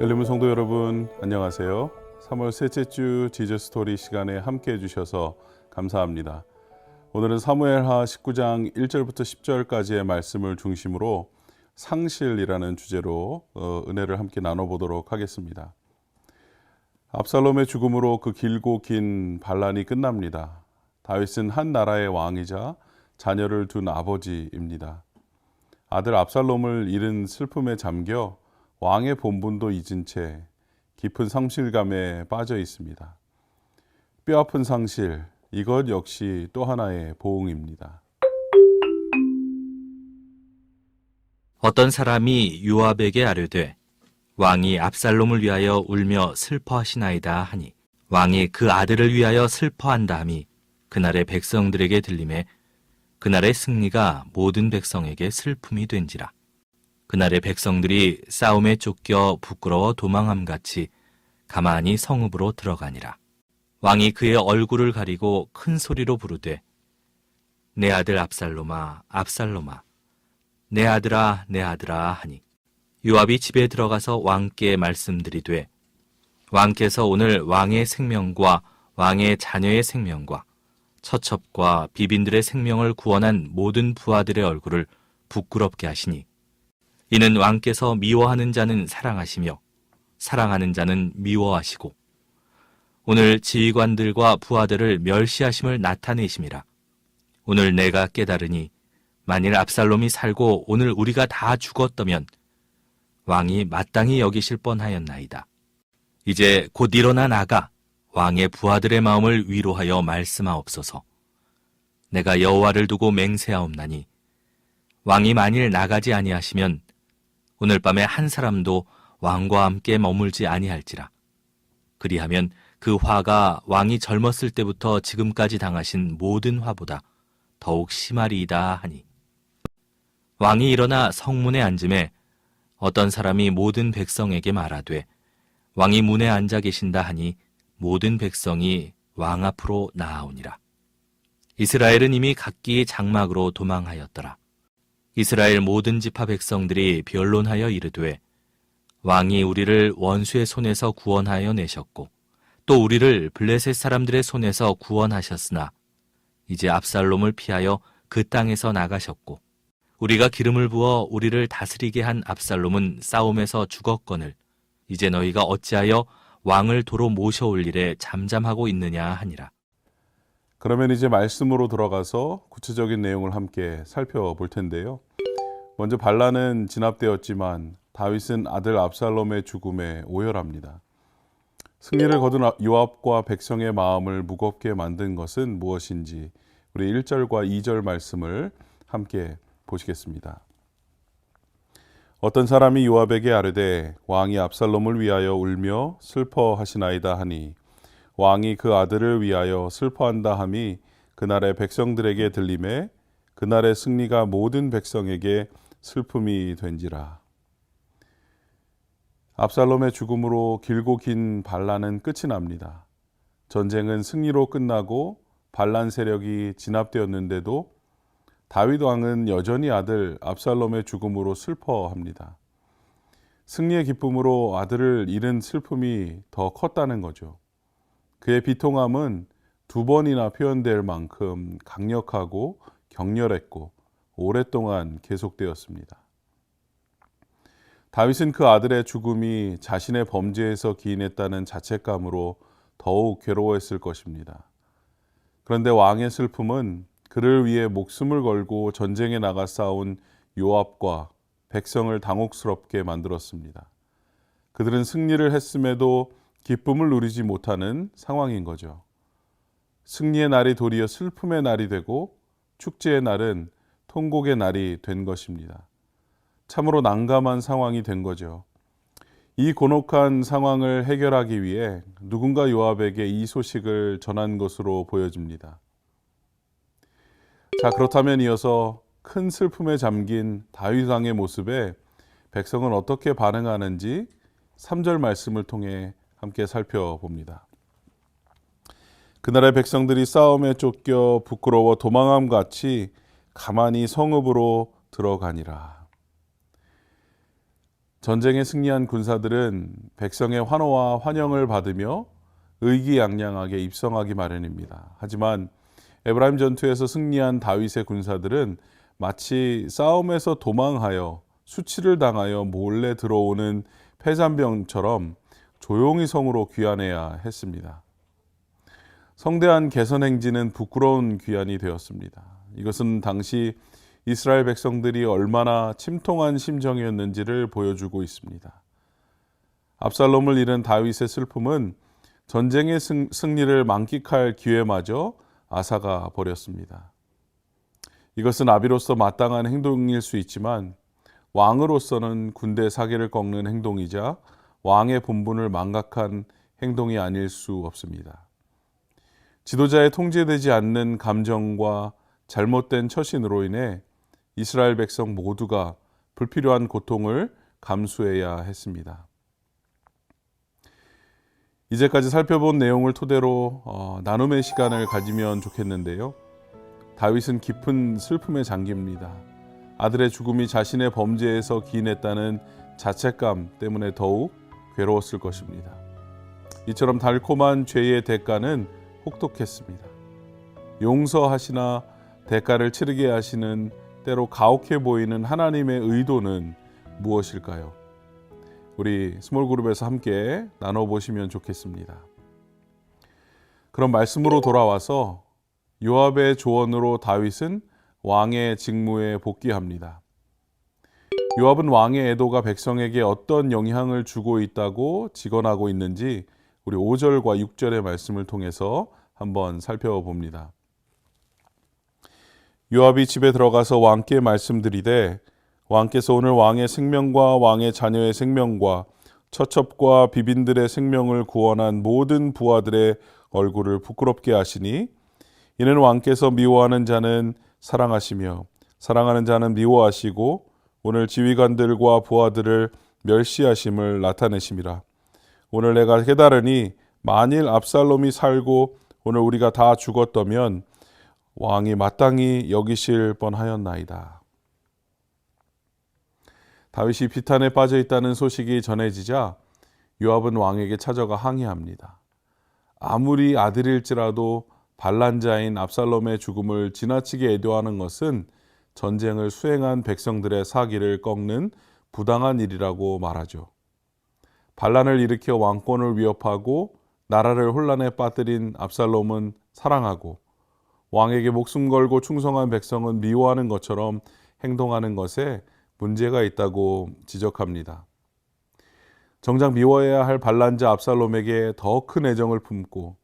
엘리문 성도 여러분, 안녕하세요. 3월 셋째 주 지저스 스토리 시간에 함께 해주셔서 감사합니다. 오늘은 사무엘하 19장 1절부터 10절까지의 말씀을 중심으로 상실이라는 주제로 은혜를 함께 나눠보도록 하겠습니다. 압살롬의 죽음으로 그 길고 긴 반란이 끝납니다. 다윗은 한 나라의 왕이자 자녀를 둔 아버지입니다. 아들 압살롬을 잃은 슬픔에 잠겨 왕의 본분도 잊은 채 깊은 상실감에 빠져 있습니다. 뼈아픈 상실, 이것 역시 또 하나의 보응입니다. 어떤 사람이 요압에게 아뢰되 왕이 압살롬을 위하여 울며 슬퍼하시나이다 하니 왕이 그 아들을 위하여 슬퍼한다 함이 그날의 백성들에게 들림에 그날의 승리가 모든 백성에게 슬픔이 된지라. 그날의 백성들이 싸움에 쫓겨 부끄러워 도망함같이 가만히 성읍으로 들어가니라. 왕이 그의 얼굴을 가리고 큰 소리로 부르되 내 아들 압살롬아 압살롬아 내 아들아 내 아들아 하니 요압이 집에 들어가서 왕께 말씀드리되 왕께서 오늘 왕의 생명과 왕의 자녀의 생명과 처첩과 비빈들의 생명을 구원한 모든 부하들의 얼굴을 부끄럽게 하시니 이는 왕께서 미워하는 자는 사랑하시며 사랑하는 자는 미워하시고 오늘 지휘관들과 부하들을 멸시하심을 나타내심이라. 오늘 내가 깨달으니 만일 압살롬이 살고 오늘 우리가 다 죽었다면 왕이 마땅히 여기실 뻔하였나이다. 이제 곧 일어나 나가 왕의 부하들의 마음을 위로하여 말씀하옵소서. 내가 여호와를 두고 맹세하옵나니 왕이 만일 나가지 아니하시면 오늘 밤에 한 사람도 왕과 함께 머물지 아니할지라. 그리하면 그 화가 왕이 젊었을 때부터 지금까지 당하신 모든 화보다 더욱 심하리이다 하니 왕이 일어나 성문에 앉음에 어떤 사람이 모든 백성에게 말하되 왕이 문에 앉아 계신다 하니 모든 백성이 왕 앞으로 나아오니라. 이스라엘은 이미 각기 장막으로 도망하였더라. 이스라엘 모든 지파 백성들이 변론하여 이르되 왕이 우리를 원수의 손에서 구원하여 내셨고 또 우리를 블레셋 사람들의 손에서 구원하셨으나 이제 압살롬을 피하여 그 땅에서 나가셨고 우리가 기름을 부어 우리를 다스리게 한 압살롬은 싸움에서 죽었거늘 이제 너희가 어찌하여 왕을 도로 모셔올 일에 잠잠하고 있느냐 하니라. 그러면 이제 말씀으로 돌아가서 구체적인 내용을 함께 살펴볼 텐데요. 먼저 반란은 진압되었지만 다윗은 아들 압살롬의 죽음에 오열합니다. 승리를 거둔 요압과 백성의 마음을 무겁게 만든 것은 무엇인지 우리 1절과 2절 말씀을 함께 보시겠습니다. 어떤 사람이 요압에게 아뢰되 왕이 압살롬을 위하여 울며 슬퍼하시나이다 하니 왕이 그 아들을 위하여 슬퍼한다 함이 그날의 백성들에게 들림에 그날의 승리가 모든 백성에게 슬픔이 된지라. 압살롬의 죽음으로 길고 긴 반란은 끝이 납니다. 전쟁은 승리로 끝나고 반란 세력이 진압되었는데도 다윗 왕은 여전히 아들 압살롬의 죽음으로 슬퍼합니다. 승리의 기쁨으로 아들을 잃은 슬픔이 더 컸다는 거죠. 그의 비통함은 두 번이나 표현될 만큼 강력하고 격렬했고 오랫동안 계속되었습니다. 다윗은 그 아들의 죽음이 자신의 범죄에서 기인했다는 자책감으로 더욱 괴로워했을 것입니다. 그런데 왕의 슬픔은 그를 위해 목숨을 걸고 전쟁에 나가 싸운 요압과 백성을 당혹스럽게 만들었습니다. 그들은 승리를 했음에도 기쁨을 누리지 못하는 상황인 거죠. 승리의 날이 도리어 슬픔의 날이 되고 축제의 날은 통곡의 날이 된 것입니다. 참으로 난감한 상황이 된 거죠. 이 곤혹한 상황을 해결하기 위해 누군가 요압에게 이 소식을 전한 것으로 보여집니다. 자, 그렇다면 이어서 큰 슬픔에 잠긴 다윗 왕의 모습에 백성은 어떻게 반응하는지 3절 말씀을 통해 함께 살펴봅니다. 그날의 백성들이 싸움에 쫓겨 부끄러워 도망함 같이 가만히 성읍으로 들어가니라. 전쟁에 승리한 군사들은 백성의 환호와 환영을 받으며 의기양양하게 입성하기 마련입니다. 하지만 에브라임 전투에서 승리한 다윗의 군사들은 마치 싸움에서 도망하여 수치를 당하여 몰래 들어오는 패잔병처럼 조용히 성으로 귀환해야 했습니다. 성대한 개선 행진은 부끄러운 귀환이 되었습니다. 이것은 당시 이스라엘 백성들이 얼마나 침통한 심정이었는지를 보여주고 있습니다. 압살롬을 잃은 다윗의 슬픔은 전쟁의 승리를 만끽할 기회마저 앗아가 버렸습니다. 이것은 아비로서 마땅한 행동일 수 있지만 왕으로서는 군대 사기를 꺾는 행동이자 왕의 본분을 망각한 행동이 아닐 수 없습니다. 지도자의 통제되지 않는 감정과 잘못된 처신으로 인해 이스라엘 백성 모두가 불필요한 고통을 감수해야 했습니다. 이제까지 살펴본 내용을 토대로 나눔의 시간을 가지면 좋겠는데요. 다윗은 깊은 슬픔에 잠깁니다. 아들의 죽음이 자신의 범죄에서 기인했다는 자책감 때문에 더욱 괴로웠을 것입니다. 이처럼 달콤한 죄의 대가는 혹독했습니다. 용서하시나 대가를 치르게 하시는 때로 가혹해 보이는 하나님의 의도는 무엇일까요? 우리 스몰 그룹에서 함께 나눠보시면 좋겠습니다. 그럼 말씀으로 돌아와서 요압의 조언으로 다윗은 왕의 직무에 복귀합니다. 요압은 왕의 애도가 백성에게 어떤 영향을 주고 있다고 직언하고 있는지 우리 5절과 6절의 말씀을 통해서 한번 살펴봅니다. 요압이 집에 들어가서 왕께 말씀드리되 왕께서 오늘 왕의 생명과 왕의 자녀의 생명과 처첩과 비빈들의 생명을 구원한 모든 부하들의 얼굴을 부끄럽게 하시니 이는 왕께서 미워하는 자는 사랑하시며 사랑하는 자는 미워하시고 오늘 지휘관들과 부하들을 멸시하심을 나타내심이라. 오늘 내가 깨달으니 만일 압살롬이 살고 오늘 우리가 다 죽었다면 왕이 마땅히 여기실 뻔하였나이다. 다윗이 비탄에 빠져 있다는 소식이 전해지자 요압은 왕에게 찾아가 항의합니다. 아무리 아들일지라도 반란자인 압살롬의 죽음을 지나치게 애도하는 것은 전쟁을 수행한 백성들의 사기를 꺾는 부당한 일이라고 말하죠. 반란을 일으켜 왕권을 위협하고 나라를 혼란에 빠뜨린 압살롬은 사랑하고 왕에게 목숨 걸고 충성한 백성은 미워하는 것처럼 행동하는 것에 문제가 있다고 지적합니다. 정작 미워해야 할 반란자 압살롬에게 더 큰 애정을 품고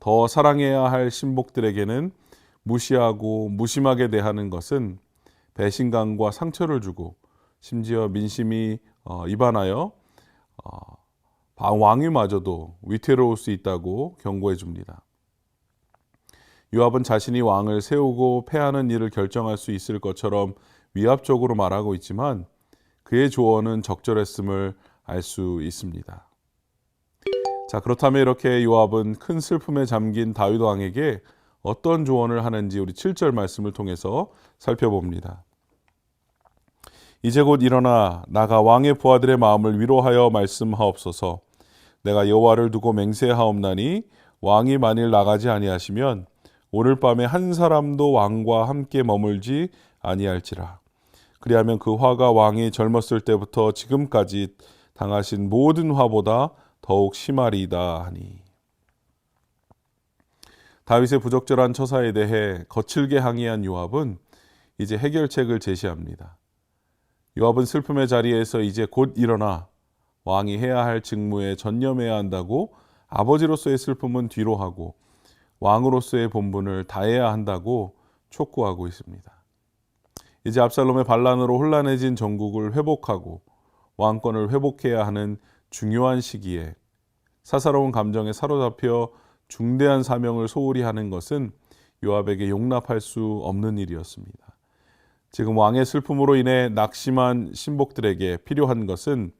더 사랑해야 할 신복들에게는 무시하고 무심하게 대하는 것은 배신감과 상처를 주고 심지어 민심이 이반하여 왕위마저도 위태로울 수 있다고 경고해 줍니다. 요압은 자신이 왕을 세우고 패하는 일을 결정할 수 있을 것처럼 위압적으로 말하고 있지만 그의 조언은 적절했음을 알 수 있습니다. 자, 그렇다면 이렇게 요압은 큰 슬픔에 잠긴 다윗 왕에게 어떤 조언을 하는지 우리 7절 말씀을 통해서 살펴봅니다. 이제 곧 일어나 나가 왕의 부하들의 마음을 위로하여 말씀하옵소서. 내가 여호와를 두고 맹세하옵나니 왕이 만일 나가지 아니하시면 오늘 밤에 한 사람도 왕과 함께 머물지 아니할지라. 그리하면 그 화가 왕이 젊었을 때부터 지금까지 당하신 모든 화보다 더욱 심하리이다 하니. 다윗의 부적절한 처사에 대해 거칠게 항의한 요압은 이제 해결책을 제시합니다. 요압은 슬픔의 자리에서 이제 곧 일어나 왕이 해야 할 직무에 전념해야 한다고 아버지로서의 슬픔은 뒤로 하고 왕으로서의 본분을 다해야 한다고 촉구하고 있습니다. 이제 압살롬의 반란으로 혼란해진 전국을 회복하고 왕권을 회복해야 하는 중요한 시기에 사사로운 감정에 사로잡혀 중대한 사명을 소홀히 하는 것은 요압에게 용납할 수 없는 일이었습니다. 지금 왕의 슬픔으로 인해 낙심한 신복들에게 필요한 것은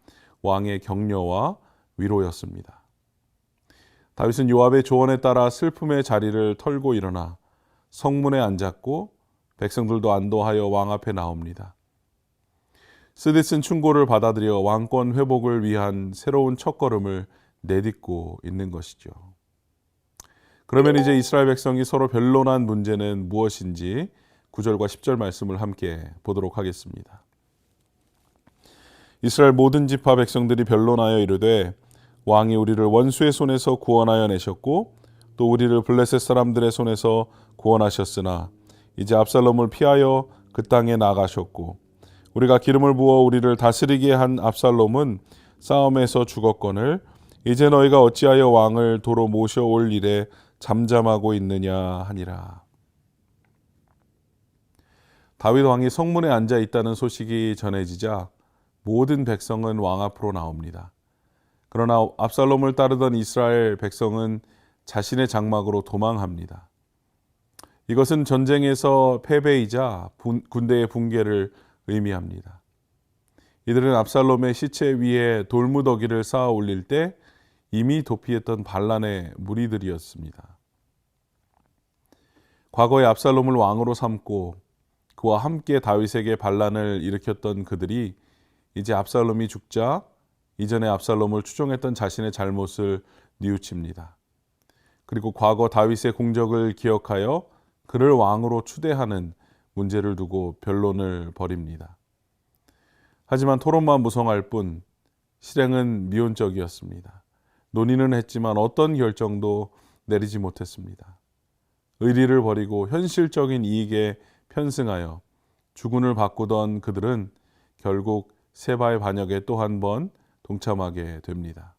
왕의 격려와 위로였습니다. 다윗은 요압의 조언에 따라 슬픔의 자리를 털고 일어나 성문에 앉았고 백성들도 안도하여 왕 앞에 나옵니다. 쓰디쓴 충고를 받아들여 왕권 회복을 위한 새로운 첫걸음을 내딛고 있는 것이죠. 그러면 이제 이스라엘 백성이 서로 변론한 문제는 무엇인지 9절과 10절 말씀을 함께 보도록 하겠습니다. 이스라엘 모든 지파 백성들이 변론하여 이르되 왕이 우리를 원수의 손에서 구원하여 내셨고 또 우리를 블레셋 사람들의 손에서 구원하셨으나 이제 압살롬을 피하여 그 땅에 나가셨고 우리가 기름을 부어 우리를 다스리게 한 압살롬은 싸움에서 죽었거늘 이제 너희가 어찌하여 왕을 도로 모셔올 일에 잠잠하고 있느냐 하니라. 다윗 왕이 성문에 앉아 있다는 소식이 전해지자 모든 백성은 왕 앞으로 나옵니다. 그러나 압살롬을 따르던 이스라엘 백성은 자신의 장막으로 도망합니다. 이것은 전쟁에서 패배이자 군대의 붕괴를 의미합니다. 이들은 압살롬의 시체 위에 돌무더기를 쌓아 올릴 때 이미 도피했던 반란의 무리들이었습니다. 과거에 압살롬을 왕으로 삼고 그와 함께 다윗에게 반란을 일으켰던 그들이 이제 압살롬이 죽자 이전에 압살롬을 추종했던 자신의 잘못을 뉘우칩니다. 그리고 과거 다윗의 공적을 기억하여 그를 왕으로 추대하는 문제를 두고 변론을 벌입니다. 하지만 토론만 무성할 뿐 실행은 미온적이었습니다. 논의는 했지만 어떤 결정도 내리지 못했습니다. 의리를 버리고 현실적인 이익에 편승하여 주군을 바꾸던 그들은 결국 세바의 반역에 또 한 번 동참하게 됩니다.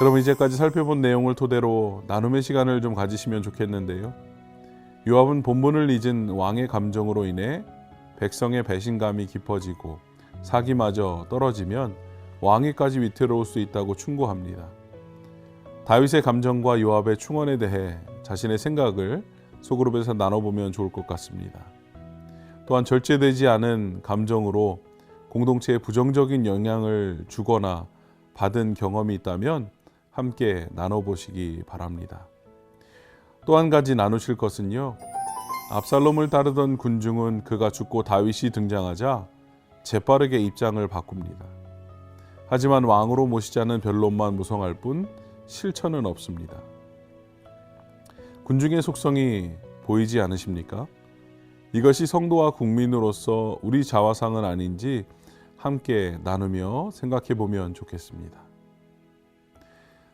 여러분, 이제까지 살펴본 내용을 토대로 나눔의 시간을 좀 가지시면 좋겠는데요. 요압은 본분을 잊은 왕의 감정으로 인해 백성의 배신감이 깊어지고 사기마저 떨어지면 왕위까지 위태로울 수 있다고 충고합니다. 다윗의 감정과 요압의 충언에 대해 자신의 생각을 소그룹에서 나눠보면 좋을 것 같습니다. 또한 절제되지 않은 감정으로 공동체에 부정적인 영향을 주거나 받은 경험이 있다면 함께 나눠보시기 바랍니다. 또 한 가지 나누실 것은요. 압살롬을 따르던 군중은 그가 죽고 다윗이 등장하자 재빠르게 입장을 바꿉니다. 하지만 왕으로 모시자는 변론만 무성할 뿐 실천은 없습니다. 군중의 속성이 보이지 않으십니까? 이것이 성도와 국민으로서 우리 자화상은 아닌지 함께 나누며 생각해 보면 좋겠습니다.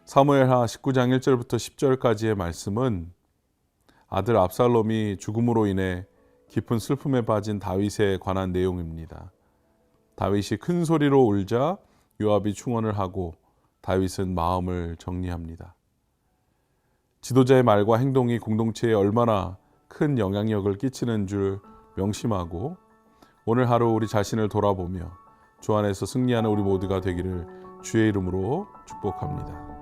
사무엘하 19장 1절부터 10절까지의 말씀은 아들 압살롬이 죽음으로 인해 깊은 슬픔에 빠진 다윗에 관한 내용입니다. 다윗이 큰 소리로 울자 요압이 충언을 하고 다윗은 마음을 정리합니다. 지도자의 말과 행동이 공동체에 얼마나 큰 영향력을 끼치는 줄 명심하고 오늘 하루 우리 자신을 돌아보며 주 안에서 승리하는 우리 모두가 되기를 주의 이름으로 축복합니다.